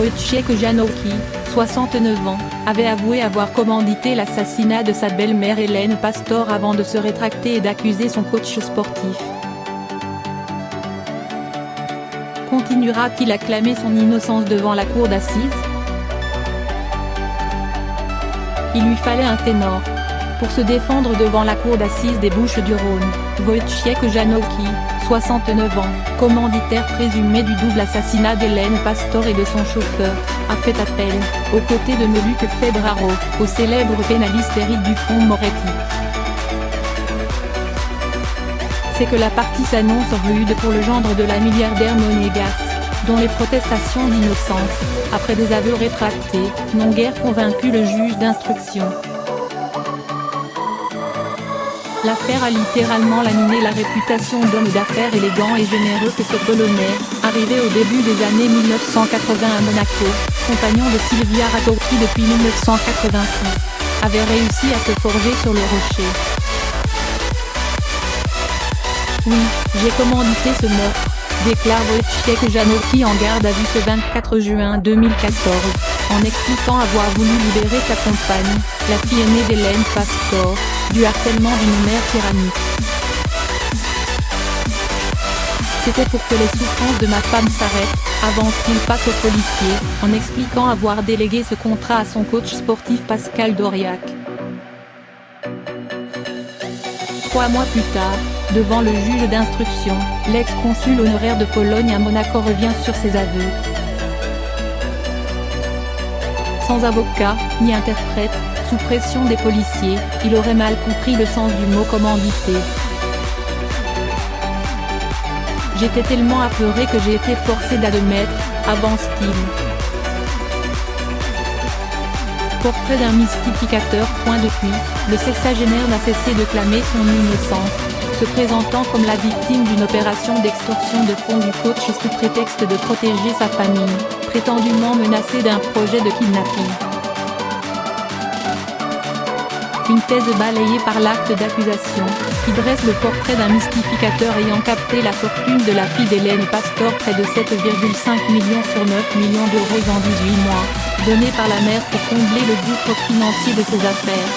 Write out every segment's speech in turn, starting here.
Wojciech Janowski, 69 ans, avait avoué avoir commandité l'assassinat de sa belle-mère Hélène Pastor avant de se rétracter et d'accuser son coach sportif. Continuera-t-il à clamer son innocence devant la cour d'assises? Il lui fallait un ténor. Pour se défendre devant la cour d'assises des Bouches-du-Rhône, Wojciech Janowski, 69 ans, commanditaire présumé du double assassinat d'Hélène Pastor et de son chauffeur, a fait appel, aux côtés de Moluque Febraro, au célèbre pénaliste Éric Dupond-Moretti. C'est que la partie s'annonce rude pour le gendre de la milliardaire monégasque, dont les protestations d'innocence, après des aveux rétractés, n'ont guère convaincu le juge d'instruction. L'affaire a littéralement laminé la réputation d'homme d'affaires élégant et généreux que ce Polonais, arrivé au début des années 1980 à Monaco, compagnon de Sylvia Ratowski depuis 1986, avait réussi à se forger sur le rocher. Oui, j'ai commandité ce meurtre, déclare Wojciech Janowski en garde à vue ce 24 juin 2014, en expliquant avoir voulu libérer sa compagne, la fille aînée d'Hélène Pastor, du harcèlement d'une mère tyrannique. C'était pour que les souffrances de ma femme s'arrêtent, avance-t-il face aux policiers, en expliquant avoir délégué ce contrat à son coach sportif Pascal Doriac. 3 mois plus tard, devant le juge d'instruction, l'ex-consul honoraire de Pologne à Monaco revient sur ses aveux. Sans avocat, ni interprète, sous pression des policiers, il aurait mal compris le sens du mot commandité. J'étais tellement apeuré que j'ai été forcé d'admettre, avance-t-il. Portrait d'un mystificateur. Depuis, le sexagénaire n'a cessé de clamer son innocence, se présentant comme la victime d'une opération d'extorsion de fonds du coach sous prétexte de protéger sa famille, prétendument menacée d'un projet de kidnapping. Une thèse balayée par l'acte d'accusation, qui dresse le portrait d'un mystificateur ayant capté la fortune de la fille d'Hélène Pastor, près de 7,5 millions sur 9 millions d'euros en 18 mois, donnés par la mère pour combler le gouffre financier de ses affaires.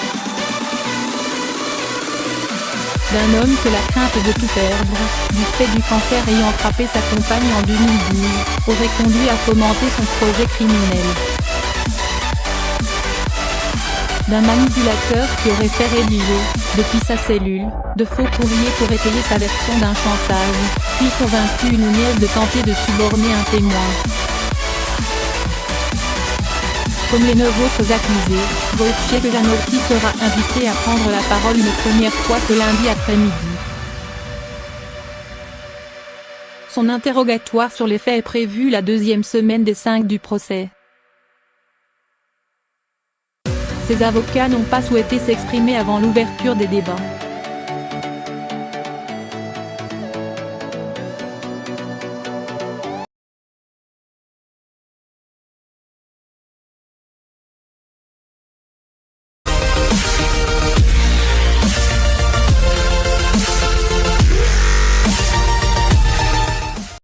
D'un homme que la crainte de tout perdre, du fait du cancer ayant frappé sa compagne en 2012, aurait conduit à fomenter son projet criminel. D'un manipulateur qui aurait fait rédiger, depuis sa cellule, de faux courriers pour étayer sa version d'un chantage, puis convaincu une nièce de tenter de suborner un témoin. Comme les 9 autres accusés, Wojciech Janowski sera invité à prendre la parole une première fois ce lundi après-midi. Son interrogatoire sur les faits est prévu la 2e semaine des 5 du procès. Ses avocats n'ont pas souhaité s'exprimer avant l'ouverture des débats.